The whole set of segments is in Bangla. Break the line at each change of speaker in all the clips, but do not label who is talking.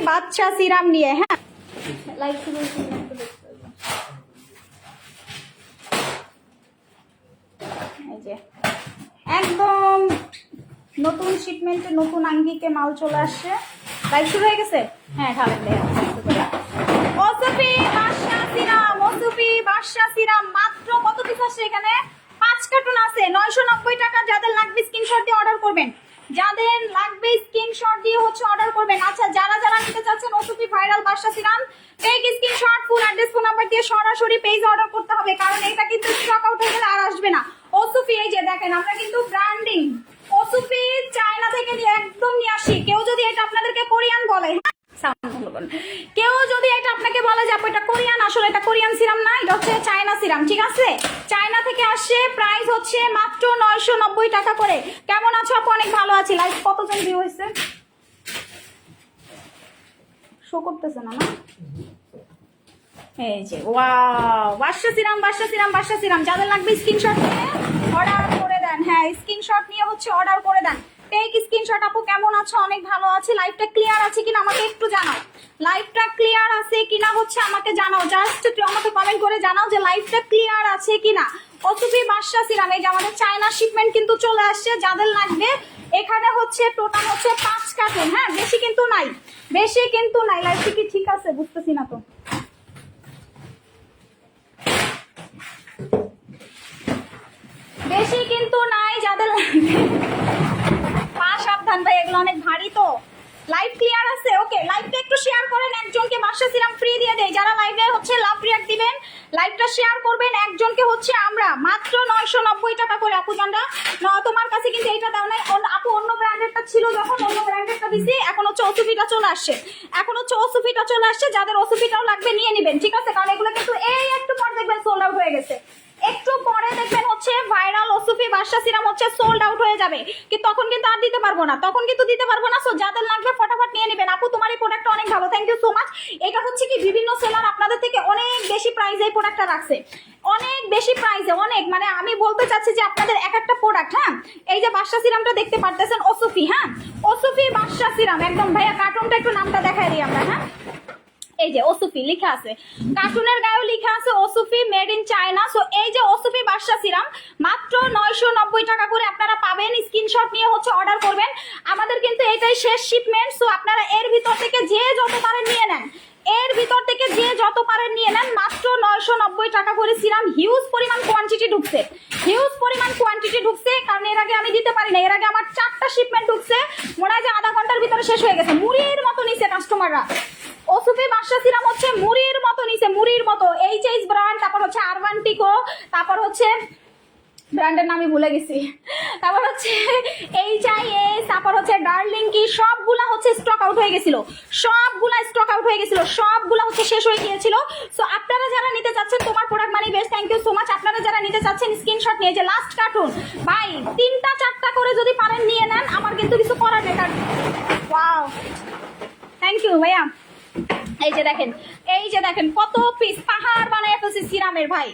বাচ্চা সিরাম নিয়ে। হ্যাঁ লাইভ শুরু এই যে একদম নতুন শিপমেন্টে নতুন আঙ্গিকে মাল চলে আসছে। লাইভ শুরু হয়ে গেছে। হ্যাঁ ঢালেন ওসুফি বাদশা সিরাম, ওসুফি বাদশা সিরাম মাত্র কত পিস আসছে এখানে? 5 কার্টুন আছে 990 টাকা। যাদের লাগবে স্ক্রিনশট দিয়ে অর্ডার করবেন, যাদের লাগবে স্ক্রিনশট দিয়ে হচ্ছে অর্ডার করবেন। আচ্ছা যারা যারা নিতে চাচ্ছেন ওসুফি ভাইরাল বাদশা serum, take screenshot, full address phone number দিয়ে সরাসরি পেজে অর্ডার করতে হবে, কারণ এটা কিন্তু স্টক আউট হয়ে গেলে আর আসবে না। ওসুফি এই যে দেখেন আমরা কিন্তু ব্র্যান্ডিং ওসুফি চায়না থেকে একদম নিয়ে আসি। কেউ যদি এটা আপনাদেরকে কোরিয়ান বলে, কেউ যদি এটা আপনাকে বলে যে আপু এটা কোরিয়ান, আসলে এটা কোরিয়ান সিরাম না, এটা হচ্ছে চায়না সিরাম, ঠিক আছে? চায়না থেকে আসে, প্রাইস হচ্ছে মাত্র 990 টাকা করে। কেমন আছো আপু? অনেক ভালো আছি। লাইভ কতজন ভিউ হয়েছে শো করতেছে না? না এই যে ওয়াও বাদশা সিরাম, বাদশা সিরাম, বাদশা সিরাম। যাদের লাগবে স্ক্রিনশট নিয়ে অর্ডার করে দেন। হ্যাঁ স্ক্রিনশট নিয়ে হচ্ছে অর্ডার করে দেন। Take screenshot. আপু কেমন আছো? অনেক ভালো আছি। লাইভটা ক্লিয়ার আছে কিনা আমাকে একটু জানাও। লাইভটা ক্লিয়ার আছে কিনা হচ্ছে আমাকে জানাও, জাস্ট আমাকে কমেন্ট করে জানাও যে লাইভটা ক্লিয়ার আছে কিনা। ওসুফি বাদশা সিরাম এই যে আমাদের চায়না শিপমেন্ট কিন্তু চলে আসছে। যাদের লাগবে এখানে হচ্ছে টোটাল হচ্ছে 5 কার্টুন। হ্যাঁ বেশি কিন্তু নাই, বেশি কিন্তু নাই। লাইভটা কি ঠিক আছে? বুঝতেছি না তো। বেশি কিন্তু নাই। যাদের পা সাবধান ভাই, এগুলো অনেক ভারী তো। লাইভ ক্লিয়ার আছে? ওকে লাইভটা একটু শেয়ার করেন, একজনকে বাদশা সিরাম ফ্রি দিয়ে দেই। যারা লাইভে হচ্ছে লাভ রিয়াক্ট দিবেন লাইভটা শেয়ার করবেন, একজনকে হচ্ছে আমরা মাত্র 990 টাকা করে। আপু জানরা তোমার কাছে কিন্তু এইটা দাও নাই আপু, অন্য ব্র্যান্ডেরটা ছিল যখন অন্য ব্র্যান্ডেরটা দিছি, এখন হচ্ছে ওসুফিটা চলে আসছে, এখন হচ্ছে ওসুফিটা চলে আসছে। যাদের ওসুফিটাও লাগবে নিয়ে নেবেন, ঠিক আছে? কারণ এগুলো কিন্তু এই একটু পর দেখবেন সোল্ড আউট হয়ে গেছে, একটু পরে দেখবেন হচ্ছে ভাইরাল ওসুফি বাদশা সিরাম হচ্ছে সোল্ড আউট হয়ে যাবে, কি তখন কিন্তু আর দিতে পারবো না, তখন কিন্তু দিতে পারবো না। সো যাদের লাগবে ফটাফট নিয়ে নেবেন। আপু তোমার এই প্রোডাক্টটা অনেক ভালো, থ্যাংক ইউ সো মাচ। এটা হচ্ছে কি বিভিন্ন সেলার আপনাদের থেকে অনেক বেশি প্রাইসে এই প্রোডাক্টটা রাখছে, অনেক বেশি প্রাইসে, অনেক মানে আমি বলতে চাচ্ছি যে আপনাদের এক একটা প্রোডাক্ট। হ্যাঁ এই যে বাদশা সিরামটা দেখতে পারতেছেন ওসুফি, হ্যাঁ ওসুফি বাদশা সিরাম একদম। ভাইয়া কার্টুনটা একটু নামটা দেখাই দিই আমরা। হ্যাঁ এই যে ওসুফি লেখা আছে, কার্টুনের গায়েও লেখা আছে ওসুফি মেড ইন চায়না। সো এই যে ওসুফি বাদশা সিরাম মাত্র 990 টাকা করে আপনারা পাবেন। স্ক্রিনশট নিয়ে হচ্ছে অর্ডার করবেন। আমাদের কিন্তু এটাই শেষ শিপমেন্ট। সো আপনারা এর ভিতর থেকে যে যত পারেন নিয়ে নেন, এর ভিতর থেকে যে যত পারেন নিয়ে নেন। মাত্র 990 টাকা করে সিরাম। হিউজ পরিমাণ কোয়ান্টিটি ঢুকছে, হিউজ পরিমাণ কোয়ান্টিটি ঢুকছে, কারণ এর আগে আমি দিতে পারি না। এর আগে আমার 4টা শিপমেন্ট ঢুকছে, মনে হয় যে আধা ঘন্টার ভিতরে শেষ হয়ে গেছে। মুড়ির মতো নিছে কাস্টমাররা। ওসুফি বাদশা সিরাম হচ্ছে মুড়ির মতো নিছে, মুড়ির মতো। এইচএস ব্র্যান্ড, তারপর হচ্ছে আরবান্টিকো, তারপর হচ্ছে ব্র্যান্ডের নামই ভুলে গেছি, তারপর হচ্ছে এইচআইএস, তারপর হচ্ছে ডার্লিং কি, সবগুলা হচ্ছে স্টক আউট হয়ে গেছিল, সবগুলা স্টক আউট হয়ে গেছিল, সবগুলা হচ্ছে শেষ হয়ে গিয়েছিল। সো আপনারা যারা নিতে চাচ্ছেন, তোমার প্রোডাক্ট মানি best, thank you so much. আপনারা যারা নিতে চাচ্ছেন স্ক্রিনশট নিয়ে যে লাস্ট কার্টুন ভাই 3টা 4টা করে যদি পারেন নিয়ে নেন, আমার কিন্তু কিছু করার নেই। ওয়াও থ্যাংক ইউ ভাইয়া। এই যে দেখেন, এই যে দেখেন কত পিস পাহাড় বানায় ফেলছি সিরামের। ভাই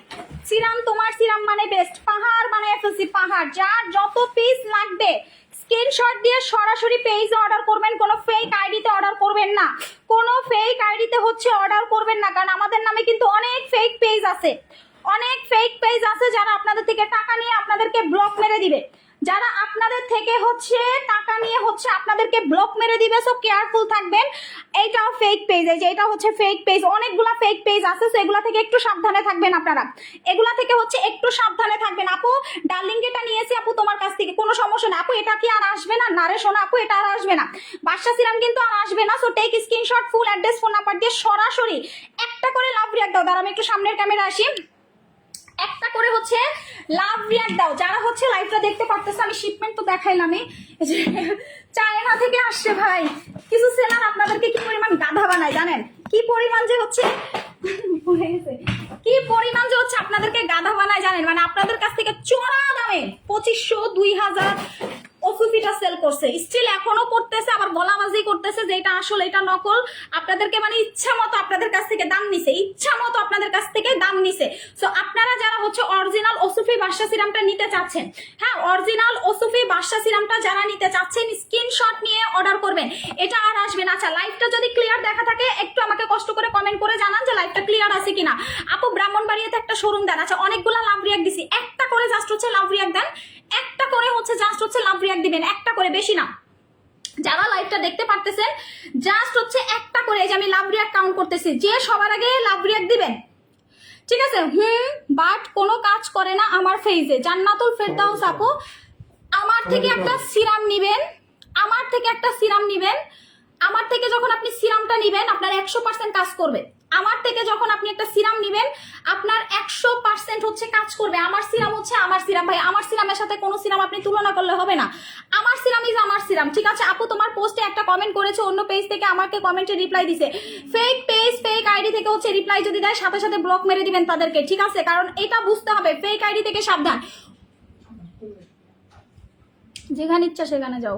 সিরাম, তোমার সিরাম মানে বেস্ট, পাহাড় বানায় ফেলছি পাহাড়। যার যত পিস লাগবে স্ক্রিনশট দিয়ে সরাসরি পেজে অর্ডার করবেন, কোনো ফেক আইডিতে অর্ডার করবেন না, কোনো ফেক আইডিতে হচ্ছে অর্ডার করবেন না, কারণ আমাদের নামে কিন্তু অনেক ফেক পেজ আছে, অনেক ফেক পেজ আছে যারা আপনাদের থেকে টাকা নিয়ে আপনাদেরকে ব্লক মেরে দিবে, যারা আপনাদের থেকে হচ্ছে টাকা নিয়ে হচ্ছে আপনাদেরকে ব্লক মেরে দিবে। সো কেয়ারফুল থাকবেন। এইটাও ফেক পেজ, এই যে এটা হচ্ছে ফেক পেজ, অনেকগুলা ফেক পেজ আছে। সো এগুলা থেকে একটু সাবধানে থাকবেন আপনারা, এগুলা থেকে হচ্ছে একটু সাবধানে থাকবেন। আপু ডার্লিং এটা নিয়েছি আপু তোমার কাছ থেকে, কোনো সমস্যা না আপু, এটা কি আর আসবে না? না রে শোনা আপু, এটা আর আসবে না, বাদশা সিরাম কিন্তু আর আসবে না। So take screenshot, full address phone number দিয়ে সরাসরি একটা করে লাভ রিয়াক্ট দাও। দাঁড়া আমি একটু সামনের ক্যামেরা আসি, একটা করে হচ্ছে লাভ রিয়াক্ট দাও। যারা হচ্ছে লাইভটা দেখতে পারতেছে, আমি শিপমেন্ট তো দেখাইলামই, চায়না থেকে আসছে ভাই। কিছু সেলার আপনাদেরকে কি পরিমাণ গাধা বানায় জানেন, কি পরিমাণ যে হচ্ছে কি পরিমাণ যে হচ্ছে আপনাদেরকে গাধা বানায় জানেন, মানে আপনাদের কাছ থেকে চড়া দামে 2500 2000 ওসুফিটা সেল করছে, স্টিল এখনো করতেছে, আবার গলাবাজি করতেছে যে এটা আসলে এটা নকল। আপনাদেরকে মানে ইচ্ছা মতো আপনাদের কাছ থেকে দাম নিছে, ইচ্ছা মতো আপনাদের কাছ থেকে দাম নিছে। সো আপনারা যারা হচ্ছে অরিজিনাল ওসুফি বাদশা সিরামটা নিতে চাচ্ছেন, হ্যাঁ অরিজিনাল ওসুফি বাদশা সিরামটা যারা নিতে চাচ্ছেন স্ক্রিনশট নিয়ে অর্ডার করবেন, এটা আর আসবে না। আচ্ছা লাইভটা যদি ক্লিয়ার ক্লিয়ার আছে কিনা। আপু ব্রাহ্মণবাড়িয়াতে একটা শোরুম দেন, আচ্ছা অনেকগুলো লাভ রিয়াক্ট দিছি, একটা করে জাস্ট হচ্ছে লাভ রিয়াক্ট দেন, একটা করে হচ্ছে জাস্ট হচ্ছে লাভ রিয়াক্ট দিবেন, একটা করে, বেশি না। যারা লাইভটা দেখতে পারতেছেন জাস্ট হচ্ছে একটা করে, এই যে আমি লাভ রিয়াক্ট কাউন্ট করতেছি, যে সবার আগে লাভ রিয়াক্ট দিবেন, ঠিক আছে। বাট কোনো কাজ করে না আমার ফেজে। জান্নাতুল ফেরদাউস আপু, আমার থেকে একটা সিরাম নিবেন, আমার থেকে একটা সিরাম নিবেন, আমার থেকে যখন আপনি সিরামটা নিবেন আপনার 100% কাজ করবে। আমার থেকে যখন আপনি একটা সিরাম নিবেন আপনার 100% হচ্ছে কাজ করবে। আমার সিরাম হচ্ছে আমার সিরাম ভাই, আমার সিরামের সাথে কোনো সিরাম আপনি তুলনা করলে হবে না। আমার সিরাম ইজ আমার সিরাম, ঠিক আছে। আপু তোমার পোস্টে একটা কমেন্ট করেছে, অন্য পেজ থেকে আমাকে কমেন্টে রিপ্লাই দিছে, ফেক পেজ ফেক আইডি থেকে হচ্ছে রিপ্লাই যদি দেয় সাথে সাথে ব্লক মেরে দিবেন তাদেরকে, ঠিক আছে। কারণ এটা বুঝতে হবে ফেক আইডি থেকে সাবধান, যেখানে ইচ্ছা সেখানে যাও।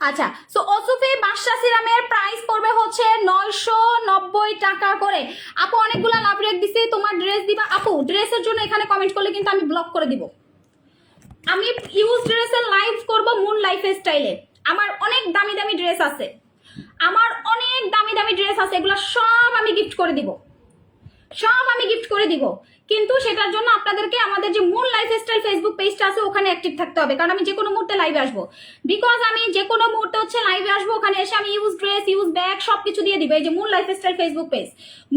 আচ্ছা, সো ওসুফি বাদশা সিরামের প্রাইস পড়বে হচ্ছে 990 টাকা করে। আপু অনেকগুলা লাভ রেট দিছি, তোমার ড্রেস দিবা আপু, ড্রেসের জন্য এখানে কমেন্ট করলে কিন্তু আমি ব্লক করে দিব। আমি ইউজ ড্রেসের লাইভ করব মুন লাইফ স্টাইলে। আমার অনেক দামি দামি ড্রেস আছে, আমার অনেক দামি দামি ড্রেস আছে, এগুলো সব আমি গিফট করে দিব, সব আমি গিফট করে দিব। কিন্তু সেটার জন্য আপনাদেরকে আমাদের যে মুন লাইফস্টাইল ফেসবুক পেজটা আছে ওখানে অ্যাক্টিভ থাকতে হবে, কারণ আমি যে কোনো মুহূর্তে লাইভে আসবো। বিকজ আমি যে কোনো মুহূর্তে হচ্ছে লাইভে আসবো, ওখানে এসে আমি ইউজ ড্রেস ইউজ ব্যাগ সবকিছু দিয়ে দিব। এই যে moon lifestyle Facebook page,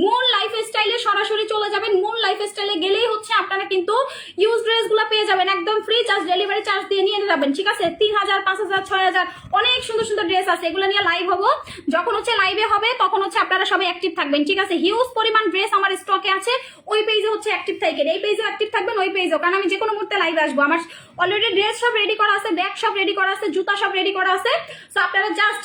moon লাইফস্টাইলে সরাসরি চলে যাবেন। মুন লাইফস্টাইলে গেলেই হচ্ছে আপনারা কিন্তু ইউজ ড্রেসগুলো পেয়ে যাবেন একদম ফ্রি, জাস্ট ডেলিভারি চার্জ দিয়ে নিয়ে যাবেন, ঠিক আছে। 3000 5000 6000 অনেক সুন্দর সুন্দর ড্রেস আছে, এগুলো নিয়ে লাইভ হবো। যখন হচ্ছে লাইভে হবে তখন হচ্ছে আপনারা সবাই অ্যাক্টিভ থাকবেন, ঠিক আছে। হিউজ পরিমাণ ড্রেস আমার স্টকে আছে, ওই পেজে হচ্ছে অ্যাক্টিভ থাকেন, এই পেজে অ্যাক্টিভ থাকবেন, ওই পেজেও, কারণ আমি যে কোনো মুহূর্তে লাইভে আসবো। আমার অলরেডি ড্রেস সব রেডি করা আছে, ব্যাগ সব রেডি করা আছে, জুতা সব রেডি করা আছে। সো আপনারা জাস্ট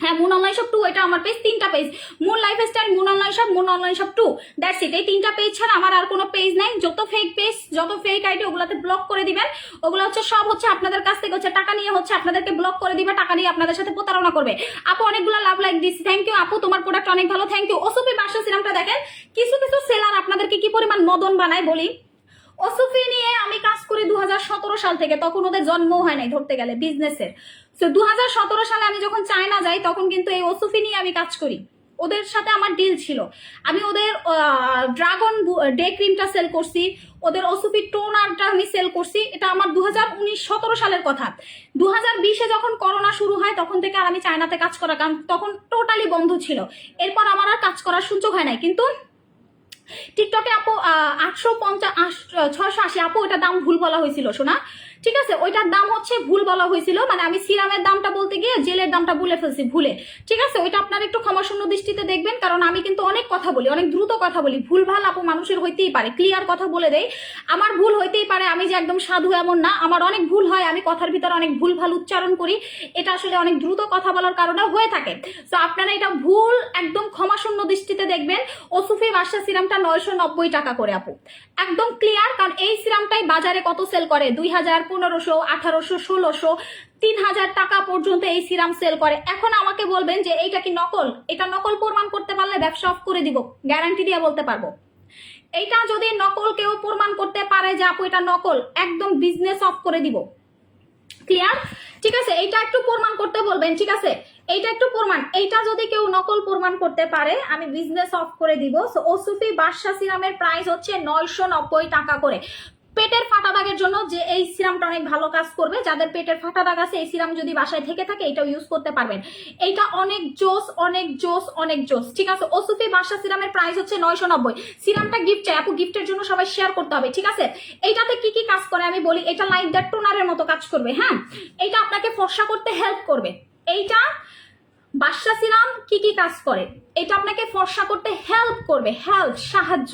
হ্যাঁ মুন অনলাইন শপ 2 এটা আমার পেজ, 3টা page, moon lifestyle, moon online shop, moon online shop 2, that's it. এই 3টা পেজ ছাড়া আমার আর কোনো পেজ নাই। যত ফেক পেজ যত ফেক আইডি ওগুলাতে ব্লক করে দিবেন। ওগুলো হচ্ছে সব হচ্ছে আপনাদের কাছ থেকে হচ্ছে টাকা নিয়ে হচ্ছে আপনাদেরকে ব্লক করে দিবে, টাকা নিয়ে আপনাদের সাথে প্রতারণা করবে। আপু অনেকগুলো লাভ লাইক দিচ্ছি, থ্যাংক ইউ আপু, তোমার প্রোডাক্ট অনেক ভালো, থ্যাংক ইউ। ওসুফি বাদশা সিরামটা দেখেন, কিছু কিছু সেলার আপনাদেরকে কি পরিমাণ মদন বানায় বলি। ওসুফি নিয়ে আমি কাজ করি 2017 সাল থেকে, তখন ওদের জন্মও হয় নাই ধরতে গেলে বিজনেসের। তো 2017 সালে আমি যখন চায়না যাই তখন কিন্তু এই ওসুফি নিয়ে আমি কাজ করি, ওদের সাথে আমার ডিল ছিল। আমি ওদের ড্রাগন ডে ক্রিমটা সেল করছি, ওদের ওসুফি টোনারটা আমি সেল করছি। এটা আমার 2017 সালের কথা। 2020-এ যখন করোনা শুরু হয় তখন থেকে আর আমি চায়নাতে কাজ করা, কারণ তখন টোটালি বন্ধ ছিল। এরপর আমার আর কাজ করার সুযোগ হয় নাই। কিন্তু টিকটকে আপু 680 আপু, ওইটার দাম ভুল বলা হয়েছিল শোনা, ঠিক আছে। ওইটার দাম হচ্ছে ভুল বলা হয়েছিল, মানে আমি সিরামের দামটা বলতে গিয়ে জেলের দামটা বলে ফেলছি ভুলে, ঠিক আছে। ওইটা আপনারা একটু ক্ষমাশূন্য দৃষ্টিতে দেখবেন, কারণ আমি কিন্তু অনেক কথা বলি, অনেক দ্রুত কথা বলি। ভুল ভাল আপু মানুষের হইতেই পারে, ক্লিয়ার কথা বলে দেয়। আমার ভুল হইতেই পারে, আমি যে একদম সাধু এমন না, আমার অনেক ভুল হয়, আমি কথার ভিতরে অনেক ভুল ভাল উচ্চারণ করি, এটা আসলে অনেক দ্রুত কথা বলার কারণে হয়ে থাকে। তো আপনারা এটা ভুল একদম ক্ষমাশূন্য দৃষ্টিতে দেখবেন। ওসুফি বাদশা সিরামটা 990 টাকা করে আপু, একদম ক্লিয়ার। কারণ এই সিরামটাই বাজারে কত সেল করে, 2000 1500 1800 1600 3000 টাকা পর্যন্ত এই সিরাম সেল করে। এখন আমাকে বলবেন যে এইটা কি নকল? এটা নকল প্রমাণ করতে পারলে ব্যবসা অফ করে দিব, গ্যারান্টি দিয়ে বলতে পারবো। এইটা যদি নকল কেউ প্রমাণ করতে পারে যে আপু এটা নকল, একদম বিজনেস অফ করে দিব, ক্লিয়ার, ঠিক আছে। এইটা একটু প্রমাণ করতে বলবেন, ঠিক আছে। এইটা একটু প্রমাণ, এইটা যদি কেউ নকল প্রমাণ করতে পারে আমি বিজনেস অফ করে দিব। সো ওসুফি বাদশা সিরামের প্রাইস হচ্ছে 990 টাকা করে। পেটের ফাটা দাগের জন্য যে এই সিরামটা অনেক ভালো কাজ করবে, যাদের পেটের ফাটা দাগ আছে এই সিরাম যদি বাসায় থেকে থাকে এটাও ইউজ করতে পারবেন। এইটা অনেক জোস, অনেক জোস, অনেক জোস, ঠিক আছে। ওসুফি বাদশা সিরামের প্রাইস হচ্ছে 990। সিরামটা গিফট চাই আপু, গিফটের জন্য সবাই শেয়ার করতে হবে, ঠিক আছে। এইটাতে কি কি কাজ করে আমি বলি। এটা লাইক দ্যাট টোনারের মতো কাজ করবে, হ্যাঁ। এইটা আপনাকে ফর্সা করতে হেল্প করবে। এইটা বাদশা সিরাম কি কি কাজ করে, এটা আপনাকে ফর্সা করতে হেল্প করবে, হেল্প সাহায্য।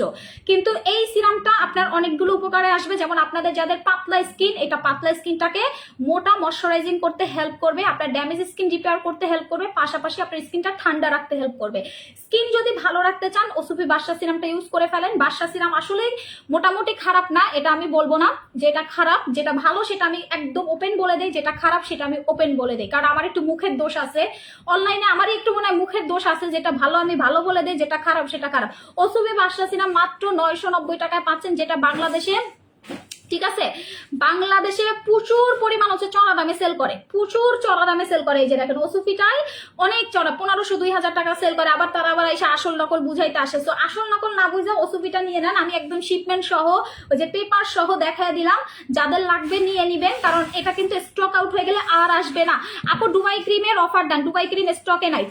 কিন্তু এই সিরামটা আপনার অনেকগুলো উপকারে আসবে, যেমন আপনাদের যাদের পাতলা স্কিন, এটা পাতলা স্কিনটাকে মোটা ময়শ্চারাইজিং করতে হেল্প করবে, আপনার ড্যামেজ স্কিন রিপেয়ার করতে হেল্প করবে, পাশাপাশি আপনার স্কিনটা ঠান্ডা রাখতে হেল্প করবে। স্কিন যদি ভালো রাখতে চান ওসুফি বাদশা সিরামটা ইউজ করে ফেলেন। বাদশা সিরাম আসলেই মোটামুটি খারাপ না, এটা আমি বলবো না যেটা খারাপ, যেটা ভালো সেটা আমি একদম ওপেন বলে দিই, যেটা খারাপ সেটা আমি ওপেন বলে দিই, কারণ আমার একটু মুখের দোষ আছে, অনলাইনে আমারই একটু মনে হয় মুখের দোষ আছে, যেটা ভালো আমি ভালো বলে দিই, যেটা খারাপ সেটা খারাপ। ওসুফি বাদশা সিরাম মাত্র 990 টাকায় পাচ্ছেন, যেটা বাংলাদেশে ঠিক আছে, বাংলাদেশে প্রচুর পরিমাণ হচ্ছে চড়া দামে সেল করে, প্রচুর চড়া দামে সেল করে। এই যে দেখেন ওসুফিটাই অনেক চড়া, 1500-2000 টাকা সেল করে। আবার তারা আবার এসে আসল নকল বুঝাইতে আসে। তো আসল নকল না বুঝে ওসুফিটা নিয়ে নেন। আমি একদম শিপমেন্ট সহ ওই যে পেপার সহ দেখায় দিলাম, যাদের লাগবে নিয়ে নিবেন, কারণ এটা কিন্তু স্টক আউট হয়ে গেলে আর আসবে না। আপু ডুবাই ক্রিমের অফার দেন, ডুবাই ক্রিম স্টকে নাই।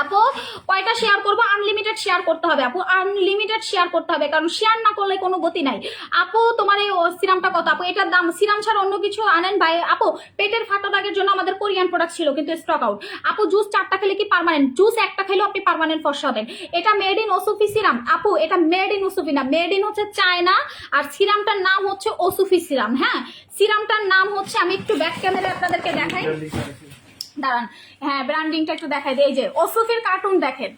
আপু কয়টা শেয়ার করবো? আনলিমিটেড শেয়ার করতে হবে আপু, আনলিমিটেড শেয়ার করতে হবে, কারণ শেয়ার না করলে কোনো গতি নাই। আপু তোমার এই সিরামটা কত? আপু এটার দাম, সিরাম ছাড়া অন্য কিছু আনেন ভাই। আপু পেটের ফাটা দাগের জন্য আমাদের কোরিয়ান প্রোডাক্ট ছিল কিন্তু স্টক আউট। আপু জুস 4টা খেলে কি পার্মানেন্ট? জুস একটা খেলেও আপনি পার্মানেন্ট ফর্সা হবেন। এটা মেড ইন ওসুফি সিরাম আপু, এটা মেড ইন ওসুফি না, মেড ইন হচ্ছে চায়না। আর সিরামটার নাম হচ্ছে ওসুফি সিরাম। হ্যাঁ, সিরামটার নাম হচ্ছে, আমি একটু ব্যাক ক্যামেরায় আপনাদেরকে দেখাই, দাঁড়ান। হ্যাঁ, ব্র্যান্ডিংটা একটু দেখাই দিই। এই যে ওসুফির কার্টুন দেখেন,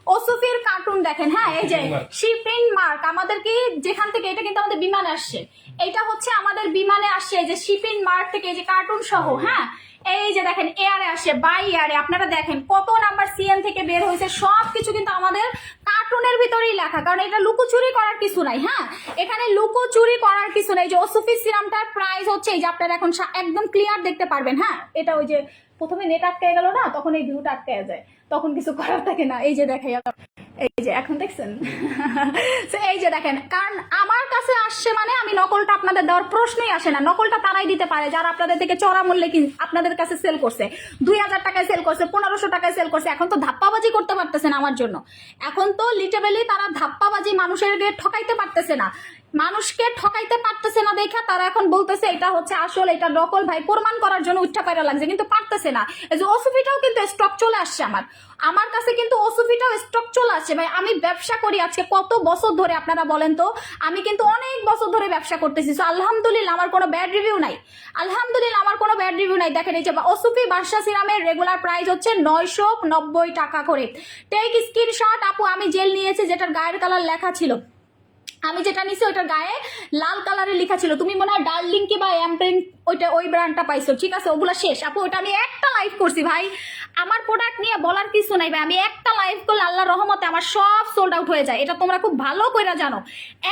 ওসুফির কার্টুন দেখেন। হ্যাঁ, এই যে শিপিং মার্ক আমাদের কি যেখান থেকে, এটা কিন্তু আমাদের বিমানে আসছে, এটা হচ্ছে আমাদের বিমানে আসছে। এই যে শিপিং মার্ক থেকে এই যে কার্টুন সহ। হ্যাঁ, এই যে দেখেন এয়ারে আসে, বাই এয়ারে। আপনারা দেখেন কত নাম্বার সিএন থেকে বের হয়েছে, সবকিছু কিন্তু আমাদের কার্টুনের ভিতরেই লেখা, কারণ এটা লুকোচুরি করার কিছু নাই। হ্যাঁ, এখানে লুকোচুরি করার কিছু নাই। যে ওসুফি সিরামটার প্রাইস হচ্ছে, এই যে আপনারা এখন একদম ক্লিয়ার দেখতে পারবেন। হ্যাঁ, এটা ওই যে প্রথমে নেট আটকে গেল না, তখন এই ভিউটা আটকে যায়, তখন কিছু করার থাকে না। এই যে দেখাই, এই যে এখন দেখছেন। এই যে দেখেন, কারণ আমার কাছে আসছে মানে আমি নকলটা আপনাদের দেওয়ার প্রশ্নই আসে না। নকলটা তারাই দিতে পারে যারা আপনাদের থেকে চড়া মূল্যে আপনাদের কাছে সেল করছে, 2000 টাকায় সেল করছে, 1500 টাকায় সেল করছে। এখন তো ধাপ্পাবাজি করতে পারতেছে না আমার জন্য, এখন তো লিটারেলি তারা ধাপ্পাবাজি, মানুষের ঠকাইতে পারতেছে না, মানুষকে ঠকাইতে পারতেছে না দেখা তারা এখন বলতেছে এটা হচ্ছে আসল, এটা নকল। ভাই প্রমাণ করার জন্য উঠা পায়রা লাগছে, কিন্তু পারতেছে না। এই যে ওসুফিটাও কিন্তু স্টক চলে আসছে আমার কাছে, কিন্তু ওসুফিটাও স্টক চলে আসছে। ভাই আমি ব্যবসা করি আজকে কত বছর ধরে, আপনারা বলেন তো, আমি কিন্তু অনেক বছর ধরে ব্যবসা করতেছি। তো আলহামদুলিল্লাহ আমার কোনো ব্যাড রিভিউ নাই, আলহামদুলিল্লাহ আমার কোনো ব্যাড রিভিউ নাই। দেখেন এই যে ওসুফি বাদশা সিরামের রেগুলার প্রাইস হচ্ছে 990 টাকা করে। টেক স্ক্রিনশট আপু, আমি জেল নিয়েছি যেটার গায়ের কালার লেখা ছিল, আমি যেটা নিছি ওইটার গায়ে লাল কালারে লেখা ছিল। তুমি মনে হয় ডার্লিং কি বা এমপ্রিং ওইটা ওই ব্র্যান্ডটা পাইছো, ঠিক আছে, ওগুলা শেষ আপু। ওটা আমি একটা লাইভ করছি ভাই, আমার প্রোডাক্ট নিয়ে বলার কিছু নাই ভাই। আমি একটা লাইভ করলে আল্লাহর রহমতে আমার সব সোল্ড আউট হয়ে যায়, এটা তোমরা খুব ভালো করে জানো।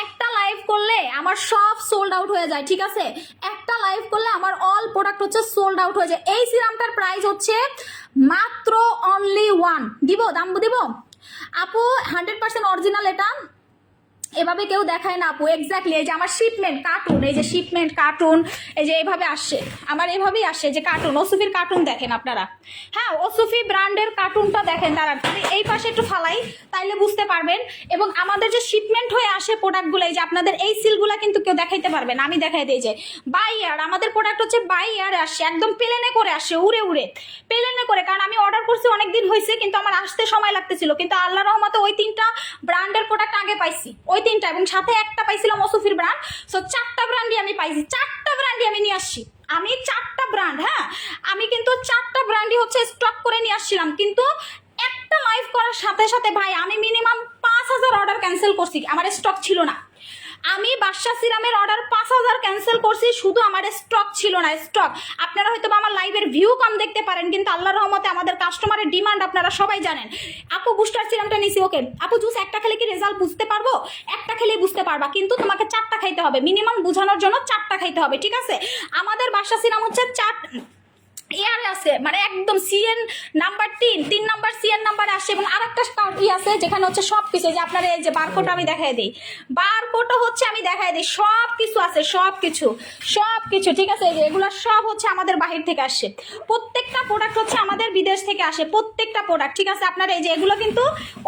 একটা লাইভ করলে আমার সব সোল্ড আউট হয়ে যায়, ঠিক আছে, একটা লাইভ করলে আমার অল প্রোডাক্ট হচ্ছে সোল্ড আউট হয়ে যায়। এই সিরামটার প্রাইস হচ্ছে মাত্র অনলি 1 দিব, দাম দিব আপু, 100% অরিজিনাল। এটা এভাবে কেউ দেখায় না আপু, এক্স্যাক্টলি। এই যে আমার শিপমেন্ট কার্টুন, এই যে শিপমেন্ট কার্টুন, এই যে এইভাবে আসছে, আমার এভাবেই আসছে যে কার্টুন, ওসুফির কার্টুন দেখেন আপনারা। হ্যাঁ, ওসুফি ব্র্যান্ডের কার্টুনটা দেখেন, তারা আমি এই পাশে একটু ফালাই তাইলে বুঝতে পারবেন। এবং আমাদের যে শিপমেন্ট হয়ে আসে প্রোডাক্টগুলো, এই যে আপনাদের এই সিলগুলা কিন্তু কেউ দেখাইতে পারবে না, আমি দেখাই দিই। যে বাই ইয়ার, আমাদের প্রোডাক্ট হচ্ছে বাই ইয়ারে আসছে, একদম প্লেনে করে আসে, উড়ে উড়ে প্লেনে করে। কারণ আমি অর্ডার করছি অনেকদিন হয়েছে, কিন্তু আমার আসতে সময় লাগতেছিল, কিন্তু আল্লাহ রহমতে ওই 3টা ব্র্যান্ডের প্রোডাক্ট আগে পাইছি, ওই 3টা, এবং সাথে একটা পাইছিলাম ওসুফির ব্র্যান্ড। সো 4টা ব্র্যান্ডই আমি পাইছি, 4টা ব্র্যান্ডই আমি নিয়ে আসছি, আমি 4টা ব্র্যান্ড। হ্যাঁ, আমি কিন্তু 4টা ব্র্যান্ডই হচ্ছে স্টক করে নিয়ে আসছিলাম, কিন্তু একটা লাইভ করার সাথে সাথে ভাই আমি মিনিমাম 5000 অর্ডার ক্যান্সেল করছি, আমার স্টক ছিল না। আমি বাদশা সিরামের অর্ডার 5000 ক্যান্সেল করছি, শুধু আমার স্টক ছিল না। স্টক আপনারা হয়তো আমার লাইভের ভিউ কম দেখতে পারেন, কিন্তু আল্লাহর রহমতে আমাদের কাস্টমারের ডিমান্ড আপনারা সবাই জানেন। আপু বুস্টার সিরামটা নিছি, ওকে আপু জুস একটা খেলে কি রেজাল্ট বুঝতে পারবো? একটা খেলে বুঝতে পারবা, কিন্তু তোমাকে 4টা খাইতে হবে, মিনিমাম বোঝানোর জন্য 4টা খাইতে হবে, ঠিক আছে। আমাদের বাদশা সিরাম হচ্ছে 4 এয়ারে আছে, মানে একদম সিএন নাম্বার 3 নাম্বার সিএন নাম্বারে আসে। এবং আরেকটা আছে যেখানে হচ্ছে সবকিছু, যে আপনার এই যে বারকোড আমি দেখাই দিই, বারকোডও হচ্ছে আমি দেখাই দিই, সব কিছু আছে, সব কিছু ঠিক আছে। এগুলো সব হচ্ছে আমাদের বাহির থেকে আসে, প্রত্যেকটা প্রোডাক্ট হচ্ছে আমাদের বিদেশ থেকে আসে, প্রত্যেকটা প্রোডাক্ট, ঠিক আছে। আপনার এই যে এগুলো কিন্তু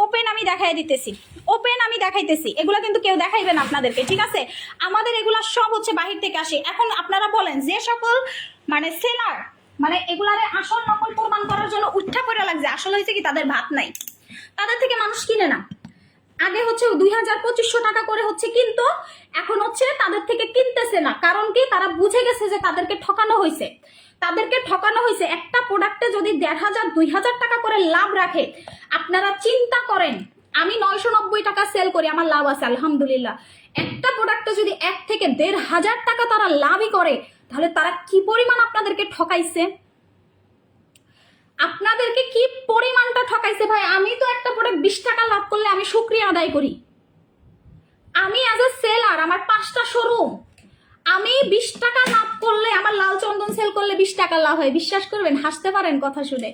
ওপেন আমি দেখাই দিতেছি, ওপেন আমি দেখাইতেছি, এগুলো কিন্তু কেউ দেখাইবেন আপনাদেরকে, ঠিক আছে। আমাদের এগুলো সব হচ্ছে বাহির থেকে আসে। এখন আপনারা বলেন যে সকল মানে সেলার মানে এগুলারে আসল নকল প্রমাণ করার জন্য উঠা পড়া লাগছে, আসলে হয়েছে কি তাদের ভাত নাই, তাদের থেকে মানুষ কিনে না। আগে হচ্ছে 2000-2500 টাকা করে হচ্ছে, কিন্তু এখন হচ্ছে তাদের থেকে কিনতেছে না। কারণ কি, তারা বুঝে গেছে যে তাদেরকে ঠকানো হয়েছে, তাদেরকে ঠকানো হয়েছে। একটা প্রোডাক্টে যদি 1500-2000 টাকা করে লাভ রাখে, আপনারা চিন্তা করেন, আমি 990 টাকা সেল করি, আমার লাভ আছে আলহামদুলিল্লাহ। একটা প্রোডাক্টে যদি 1 থেকে 1500 টাকা তারা লাভই করে, তাহলে তারা কি পরিমাণ আপনাদেরকে ঠকাইছে, আপনাদেরকে কি পরিমাণটা ঠকাইছে ভাই। আমি তো একটা প্রোডাক্ট 20 টাকা লাভ করলে আমি শুকরিয়া আদায় করি। আমি অ্যাজ এ সেলার, আমার 5টা শোরুম, আমি 20 টাকা লাভ করলে, আমার লাল চন্দন সেল করলে 20 টাকা লাভ হয়, বিশ্বাস করবেন? হাসতে পারেন কথা শুনে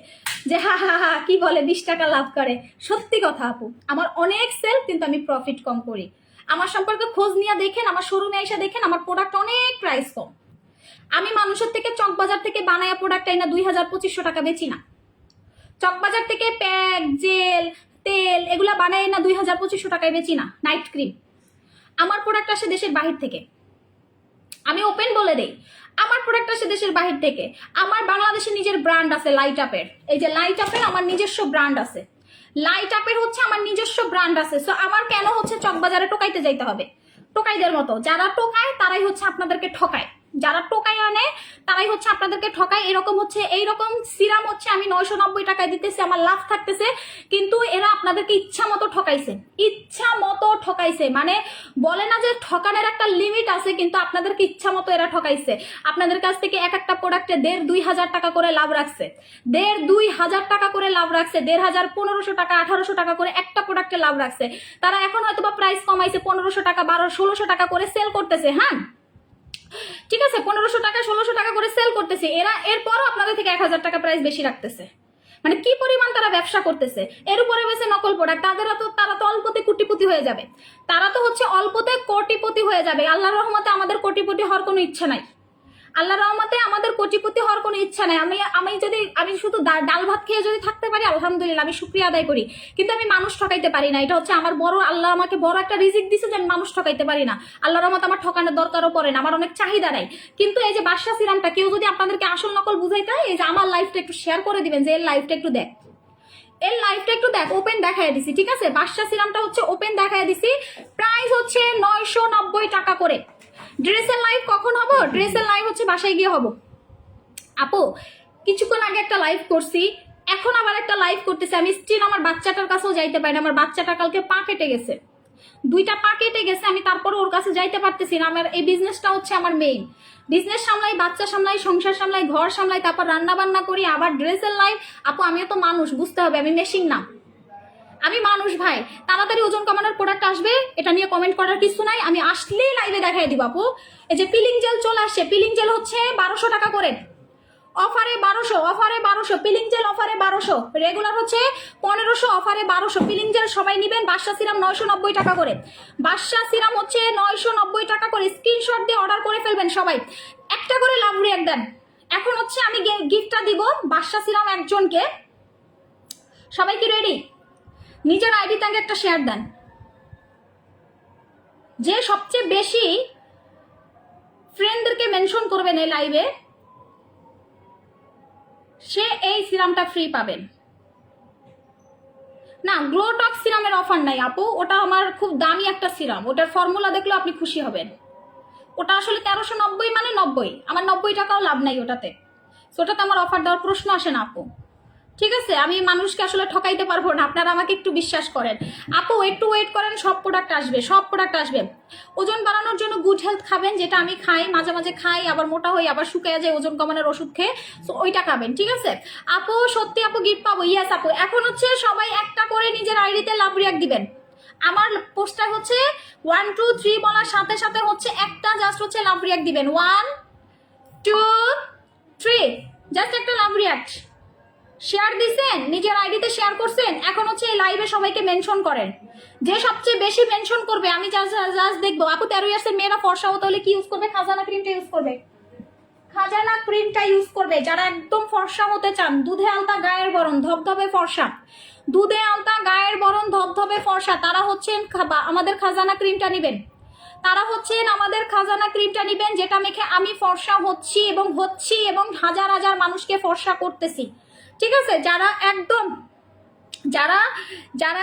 যে হা হা হা কি বলে 20 টাকা লাভ করে। সত্যি কথা আপু, আমার অনেক সেল, কিন্তু আমি প্রফিট কম করি। আমার সম্পর্কে খোঁজ নিয়ে দেখেন, আমার শোরুমে এসে দেখেন, আমার প্রোডাক্ট অনেক প্রাইস কম। আমি মানুষের থেকে চকবাজার থেকে বানায়া প্রোডাক্ট না 2000-2500 টাকা বেচি না। চকবাজার থেকে প্যাক, জেল, তেল এগুলা বানায় না 2000-2500 টাকায় বেচি না। নাইট ক্রিম আমার প্রোডাক্ট আসে দেশের বাহির থেকে, আমি ওপেন বলে দেই, আমার প্রোডাক্ট আসে দেশের বাহির থেকে। আমার বাংলাদেশে নিজের ব্র্যান্ড আছে লাইট আপের, এই যে লাইট আপের আমার নিজস্ব ব্র্যান্ড আছে, লাইট আপের হচ্ছে আমার নিজস্ব ব্র্যান্ড আছে। সো আমার কেন হচ্ছে চকবাজারে টোকাইতে যাইতে হবে? টোকাইদের মতো যারা টোকায় তারাই হচ্ছে আপনাদেরকে ঠকায়, যারা টোকাই আনে তারাই হচ্ছে আপনাদেরকে ঠকায়। এরকম হচ্ছে, এইরকম সিরাম হচ্ছে আমি 990 টাকায় দিতেছি, আমার লাভ থাকতেছে, কিন্তু এরা আপনাদেরকে ইচ্ছা মতো ঠকাইছে, ইচ্ছা মতো ঠকাইছে। মানে বলে না যে ঠকানোর একটা লিমিট আছে, কিন্তু আপনাদেরকে ইচ্ছা মতো এরা ঠকাইছে। আপনাদের কাছ থেকে এক একটা প্রোডাক্টে 1,500-2 হাজার টাকা করে লাভ রাখছে, 1,500-2 হাজার টাকা করে লাভ রাখছে, 1,500, 1,500 টাকা, 1,800 টাকা করে একটা প্রোডাক্টে লাভ রাখছে। তারা এখন হয়তো বা প্রাইস কমাইছে, 1,500 টাকা, 1,200-1,600 টাকা করে সেল করতেছে। হ্যাঁ ঠিক আছে, 1,500 টাকা 1,600 টাকা করে সেল করতেছে এরা, এরপরও আপনাদের থেকে 1,000 টাকা প্রাইস বেশি রাখতেছে। মানে কি পরিমাণ তারা ব্যবসা করতেছে। এর উপরে বেশি নকল প্রোডাক্ট, তারা তো অল্পতে কোটিপতি হয়ে যাবে, তারা তো হচ্ছে অল্পতে কোটিপতি হয়ে যাবে। আল্লাহর রহমতে আমাদের কোটিপতি হওয়ার কোনো ইচ্ছা নাই, আল্লাহর রহমতে আমাদের কোটিপতি হওয়ার কোনো ইচ্ছা নাই। আমি শুধু ডাল ভাত খেয়ে যদি থাকতে পারি আলহামদুলিল্লাহ, আমি শুকরিয়া আদায় করি, কিন্তু আমি মানুষ ঠকাইতে পারি না। এটা হচ্ছে আমার বড়, আল্লাহ আমাকে বড় একটা রিজিক দিছে যে আমি মানুষ ঠকাইতে পারি না। আল্লাহর রহমতে আমার ঠকানোর দরকারও পড়ে না, আমার অনেক চাহিদা নাই। কিন্তু এই যে বাদশা সিরামটা কেউ যদি আপনাদেরকে আসল নকল বুঝাইতে হয়, এই যে আমার লাইফটা একটু শেয়ার করে দিবেন, যে এর লাইফটা একটু দেখ, এর লাইফটা একটু দেখ, ওপেন দেখায় দিছি। ঠিক আছে, বাদশা সিরামটা হচ্ছে ওপেন দেখায় দিছি, প্রাইস হচ্ছে 990 টাকা করে। ড্রেসের লাইভ কখন হবো? ড্রেসের লাইভ হচ্ছে বাসায় গিয়ে হবো আপু। কিছুক্ষণ আগে একটা লাইভ করছি, এখন আবার একটা লাইভ করতেছি। আমি স্টিল আমার বাচ্চাটার কাছেও যাইতে পারি না, আমার বাচ্চাটা কালকে পা কেটে গেছে, 2টা পা কেটে গেছে, আমি তারপরে ওর কাছে যাইতে পারতেছি না। আমার এই বিজনেসটা হচ্ছে আমার মেইন বিজনেস, সামলাই, বাচ্চা সামলাই, সংসার সামলাই, ঘর সামলাই, তারপর রান্না বান্না করি, আবার ড্রেসের লাইভ। আপু আমিও তো মানুষ, বুঝতে হবে, আমি মেশিন না, আমি মানুষ ভাই। তাড়াতাড়ি ওজন কমানোর প্রোডাক্ট আসবে, এটা নিয়ে কমেন্ট করার কিছু নাই, আমি আসলেই লাইভে দেখাই দিব আপু। এই যে পিলিং জেল চলে আসছে, পিলিং জেল হচ্ছে 1200 টাকা করে, অফারে 1200 পিলিং জেল, অফারে 1200, রেগুলার হচ্ছে 1500, অফারে 1200 পিলিং জেল সবাই নিবেন। বাদশা সিরাম 990 টাকা করে, বাদশা সিরাম হচ্ছে 990 টাকা করে। স্ক্রিনশট দিয়ে অর্ডার করে ফেলবেন সবাই, একটা করে লাভ রিয়াক্ট দেন। এখন হচ্ছে আমি গিফটটা দিব বাদশা সিরাম একজনকে। সবাই কি রেডি? নিজের আইডি থেকে একটা শেয়ার দেন, যে সবচেয়ে বেশি ফ্রেন্ডদেরকে মেনশন করবেন এই লাইভে, সে এই সিরামটা ফ্রি পাবেন। না, গ্লোটক সিরামের অফার নাই আপু, ওটা আমার খুব দামি একটা সিরাম, ওটার ফর্মুলা দেখলে আপনি খুশি হবেন। ওটা আসলে 1390, মানে 90, আমার 90 টাকাও লাভ নাই ওটাতে। ওটাতে আমার অফার দেওয়ার প্রশ্ন আসে না আপু। ঠিক আছে, আমি মানুষকে আসলে ঠকাইতে পারবো না, আপনারা আমাকে একটু বিশ্বাস করেন আপু, একটু ওয়েট করেন, সব প্রোডাক্ট আসবে, সব প্রোডাক্ট আসবে। ওজন বাড়ানোর জন্য গুড হেলথ খাবেন, যেটা আমি খাই, মাঝে মাঝে খাই, আবার মোটা হই, আবার শুকিয়ে যায়, ওজন কমানোর ওষুধ খেয়ে, সো ওইটা খাবেন। ঠিক আছে আপু, সত্যি আপু গিফট পাবো, ইয়াস আপু। এখন হচ্ছে সবাই একটা করে নিজের আইডিতে লাভ রিয়াক্ট দিবেন। আমার পোস্টার হচ্ছে 1 2 3 বলার সাথে সাথে হচ্ছে একটা জাস্ট হচ্ছে লাভ রিয়াক্ট দিবেন, 1 2 3, জাস্ট একটা লাভ রিয়াক্ট। শেয়ার দিছেন, নিজের আইডিতে শেয়ার করছেন, এখন হচ্ছে এই লাইভে সবাইকে মেনশন করেন, যে সবচেয়ে বেশি মেনশন করবে আমি জাস্ট দেখবো। আপু 13 ইয়ার্সের মেয়েরা ফর্সা হতে হলে কি ইউজ করবে? খাজানা ক্রিমটা ইউজ করবে, খাজানা ক্রিমটা ইউজ করবে। যারা একদম ফর্সা হতে চান, দুধে আলতা গায়ের বরণ ধবধবে ফর্সা, দুধে আলতা গায়ের বরণ ধবধবে ফর্সা, তারা হচ্ছেন আমাদের খাজানা ক্রিমটা নিবেন, তারা হচ্ছেন আমাদের খাজানা ক্রিমটা নিবেন, যেটা মেখে আমি ফর্সা হচ্ছি এবং হাজার হাজার মানুষকে ফর্সা করতেছি। ঠিক আছে, যারা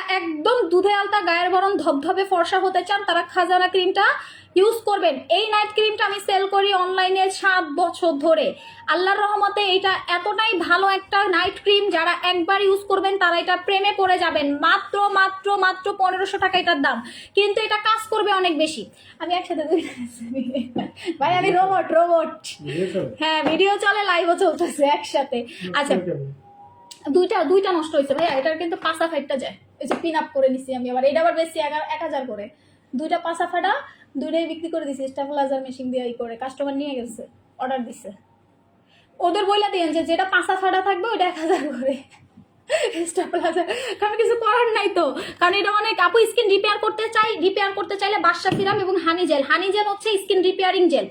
একদম দুধে আলতা গায়ের বরণ ধবধবে ফর্সা হতে চান, তারা খাজানা ক্রিমটা ইউজ করবেন। এই নাইট ক্রিমটা আমি সেল করি অনলাইনে 7 বছর ধরে। আল্লাহর রহমতে এটা এতটাই ভালো একটা নাইট ক্রিম, যারা একবার ইউজ করবেন তারা এটা প্রেমে পড়ে যাবেন। মাত্র মাত্র মাত্র 1500 টাকা এটার দাম, কিন্তু এটা কাজ করবে অনেক বেশি। আমি একসাথে ভাই, আমি রোবট। হ্যাঁ, ভিডিও চলে, লাইভও চলতেছে একসাথে। আচ্ছা, দুইটা নষ্ট হয়েছে ভাইয়া, এটার কিন্তু 5 ফাইটটা যায়। এই যে পিন আপ করে নিছি আমি, আবার এটা আবার বেশি 1000 করে, 2টা পাঁচা ফাটা 2টাই বিক্রি করে দিছে স্টাফলাইজার মেশিন দিয়ে করে, কাস্টমার নিয়ে গেছে, অর্ডার দিছে। ওদের বইলা দিয়েন যে যেটা পাঁচা ফাটা থাকবে ওইটা 1000 করে স্টাফলাইজার, কারণ কিছু করার নাই তো, কারণ এটা অনেক আপু স্কিন রিপেয়ার করতে চাইলে বাদশা সিরাম এবং হানি জেল হচ্ছে স্কিন রিপেয়ারিং জেল।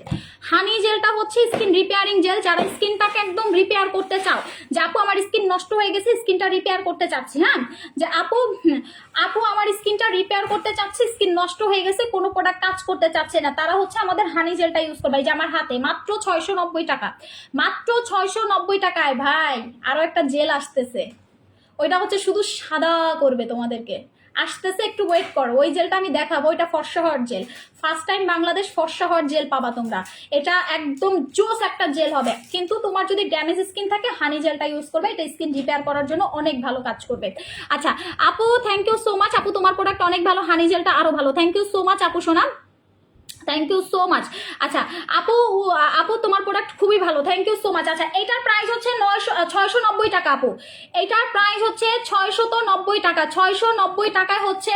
হানি জেলটা হচ্ছে স্কিন রিপেয়ারিং জেল, যারা স্কিনটাকে একদম রিপেয়ার করতে চাও, যে আপু আমার স্কিন নষ্ট হয়ে গেছে, স্কিনটা রিপেয়ার করতে চাচ্ছি, হ্যাঁ, যে আপু আমার স্কিনটা রিপেয়ার করতে চাচ্ছি, স্কিন নষ্ট হয়ে গেছে, কোনো প্রোডাক্ট কাজ করতে চাচ্ছে না, তারা হচ্ছে আমাদের হানি জেলটা ইউজ করবে। এই যে আমার হাতে মাত্র 690 টাকা, মাত্র 690 টাকায় ভাই আরো একটা জেল আসতেছে, ওইটা হচ্ছে শুধু সাদা করবে তোমাদেরকে, আসতেছে, একটু ওয়েট করো, ওই জেলটা আমি দেখাবো, ওইটা ফর্সা হওয়ার জেল, ফার্স্ট টাইম বাংলাদেশ ফর্সা হওয়ার জেল পাবা তোমরা, এটা একদম জোস একটা জেল হবে। কিন্তু তোমার যদি ড্যামেজ স্কিন থাকে হানি জেলটা ইউজ করবে, এটা স্কিন রিপেয়ার করার জন্য অনেক ভালো কাজ করবে। আচ্ছা আপু থ্যাংক ইউ সো মাচ, আপু তোমার প্রোডাক্ট অনেক ভালো, হানি জেলটা আরো ভালো, থ্যাংক ইউ সো মাচ আপু সোনা, থ্যাংক ইউ সো মাচ। আচ্ছা আপু তোমার প্রোডাক্ট খুবই ভালো, থ্যাংক ইউ সো মাচ। আচ্ছা এটার প্রাইস হচ্ছে 690 টাকা আপু, এটার প্রাইস হচ্ছে 690 টাকা, 690 টাকায় হচ্ছে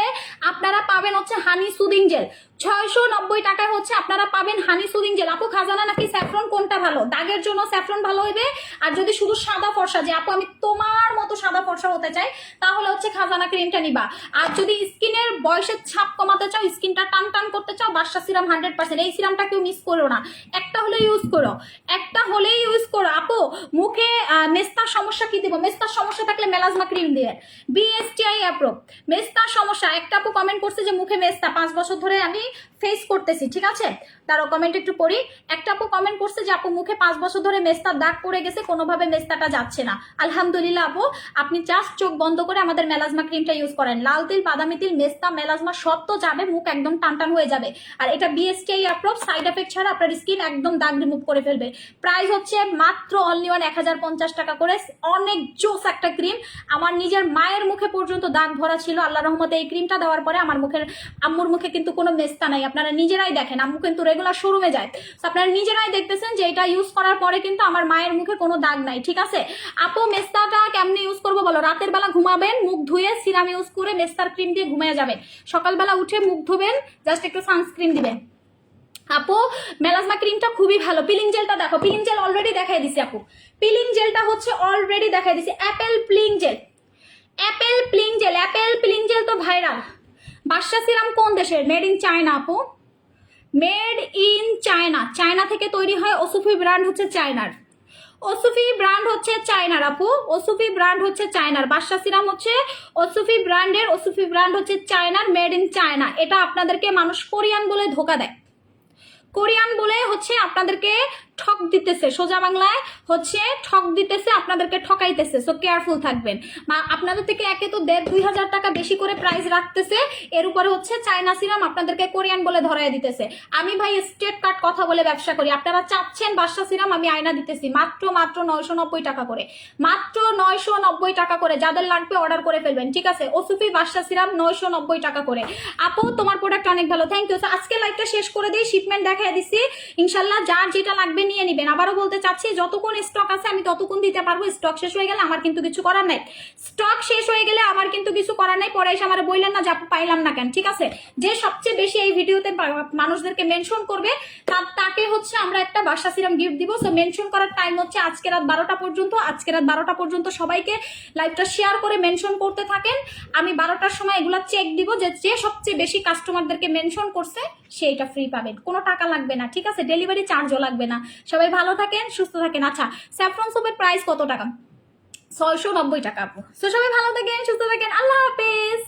আপনারা পাবেন হচ্ছে হানি সুদিং জেল, 690 টাকায় হচ্ছে আপনারা পাবেন হানি সুদিং জেল। আপু খাজানা নাকি স্যাফরন কোনটা ভালো? দাগের জন্য স্যাফরন ভালো হবে, আর যদি শুধু সাদা ফর্সা, যে আপু আমি তোমার মতো সাদা ফর্সা হতে চাই, তাহলে হচ্ছে খাজানা ক্রিমটা নিবা। আর যদি স্কিনের বয়সের ছাপ কমাতে চাও, স্কিনটা টান টান করতে চাও, বাদশা সিরাম 100%, এই সিরামটা কেউ মিস করো না, একটা হলে ইউজ করো, একটা হলেই ইউজ করো। আপু মুখে মেস্তার সমস্যা কি দিব? মেস্তার সমস্যা থাকলে মেলাজমা ক্রিম দিয়ে, BSTI অ্যাপ্রুভ। মেস্তার সমস্যা, একটা আপু কমেন্ট করছে যে মুখে মেস্তা 5 বছর ধরে আমি ফেস করতেছি, ঠিক আছে, তারও কমেন্ট একটু পড়ি। একটা আপু কমেন্ট করছে যে আপু মুখে 5 বছর ধরে মেস্তার দাগ পড়ে গেছে, কোনোভাবে মেস্তাটা যাচ্ছে না। আলহামদুলিল্লাহ আপু, আপনি জাস্ট চোখ বন্ধ করে আমাদের মেলাজমা ক্রিমটা ইউজ করেন, লাল তিল, বাদামি তিল, মেস্তা, মেলাজমা সব তো যাবে, মুখ একদম টানটান হয়ে যাবে। আর এটা BSTI অ্যাপ্রুভ, সাইড এফেক্ট ছাড়া আপনার স্কিন একদম দাগ রিমুভ করে ফেলবে। প্রাইস হচ্ছে মাত্র অনলি 1050 টাকা করে, অনেক জোস একটা ক্রিম। আমার নিজের মায়ের মুখে পর্যন্ত দাগ ভরা ছিল, আল্লাহ রহমতে এই ক্রিমটা দেওয়ার পরে আমার মুখের, আম্মুর মুখে কিন্তু কোনো মেস্তা নাই, আপনারা নিজেরাই দেখেন, আম্মু কিন্তু রেগুলার শোরুমে যায়, তো আপনারা নিজেরাই দেখতেছেন যে এটা ইউজ করার পরে কিন্তু আমার মায়ের মুখে কোনো দাগ নাই, ঠিক আছে। আপু মেস্তাটা কেমনে ইউজ করবো বলো? রাতের বেলা ঘুমাবেন, মুখ ধুয়ে সিরাম ইউজ করে মেস্তার ক্রিম দিয়ে ঘুমিয়ে যাবেন, সকালবেলা উঠে মুখ ধুবেন, জাস্ট একটু সানস্ক্রিন দিবেন। আপু মেলাজমা ক্রিমটা খুবই ভালো। পিলিং জেলটা দেখো, পিলিং জেল অলরেডি দেখাই দিছি আপু, পিলিং জেলটা হচ্ছে অলরেডি দেখাই দিছি, Apple peeling jail, Apple peeling jail, Apple peeling jail তো ভাইরাল। বাদশা সিরাম কোন দেশের? মেড ইন চায়না আপু, মেড ইন চায়না, চায়না থেকে তৈরি হয়। ওসুফি ব্র্যান্ড হচ্ছে চায়নার, ওসুফি ব্র্যান্ড হচ্ছে চায়নার আপু, ওসুফি ব্র্যান্ড হচ্ছে চায়নার। বাদশা সিরাম হচ্ছে ওসুফি ব্র্যান্ডের, ওসুফি ব্র্যান্ড হচ্ছে চায়নার, মেড ইন চায়না। এটা আপনাদেরকে মানুষ কোরিয়ান বলে ধোকা দেয়, কোরিয়ান বলে হচ্ছে আপনাদেরকে ঠক দিতেছে, সোজা বাংলায় হচ্ছে ঠক দিতেছে, আপনাদেরকে ঠকাইতেছে, সো কেয়ারফুল থাকবেন। আপনাদের থেকে একে তো 1,500-2,000 টাকা বেশি করে প্রাইস রাখতেছে, এর উপরে হচ্ছে চায়না সিরাম আপনাদেরকে কোরিয়ান বলে ধরাই দিতেছে। আমি ভাই স্ট্রেট কাট কথা বলে ব্যবসা করি, আপনারা চাচ্ছেন বাদশা সিরাম, আমি আয়না দিতেছি মাত্র 990 টাকা করে, মাত্র 990 টাকা করে। যাদের লাগবে অর্ডার করে ফেলবেন, ঠিক আছে। ওসুফি বাদশা সিরাম 990 টাকা করে। আপু তোমার প্রোডাক্ট অনেক ভালো, থ্যাংক ইউ। আজকে লাইভটা শেষ করে দিই, শিপমেন্ট দেখাই দিচ্ছি, ইনশাল্লাহ যার যেটা লাগবে নিয়ে নিবেন। আবারও বলতে চাচ্ছি, যতক্ষণ স্টক আছে আমি ততক্ষণ দিতে পারবো, স্টক শেষ হয়ে গেলে আমার কিন্তু কিছু করার নাই, স্টক শেষ হয়ে গেলে আমার কিন্তু কিছু করার নাই। পরে এসে আমার বললেন না যে আপু পাইলাম না কেন, ঠিক আছে। যে সবচেয়ে বেশি এই ভিডিওতে মানুষদেরকে মেনশন করবে তাকে হচ্ছে আমরা একটা বাদশা সিরাম গিফট দিব। সো মেনশন করার টাইম হচ্ছে আজকে রাত 12টা পর্যন্ত, আজকে রাত 12টা পর্যন্ত সবাইকে লাইভটা শেয়ার করে মেনশন করতে থাকেন। আমি 12টার সময় এগুলা চেক দিব, যে সবচেয়ে বেশি কাস্টমারদেরকে মেনশন করছে সেইটা ফ্রি পাবেন, কোনো টাকা লাগবে না, ঠিক আছে, ডেলিভারি চার্জও লাগবে না। সবাই ভালো থাকেন, সুস্থ থাকেন। আচ্ছা স্যাফরন সোপের প্রাইস কত টাকা? 690 টাকা আপু। সো সবাই ভালো থাকেন, সুস্থ থাকেন, আল্লাহ হাফেজ।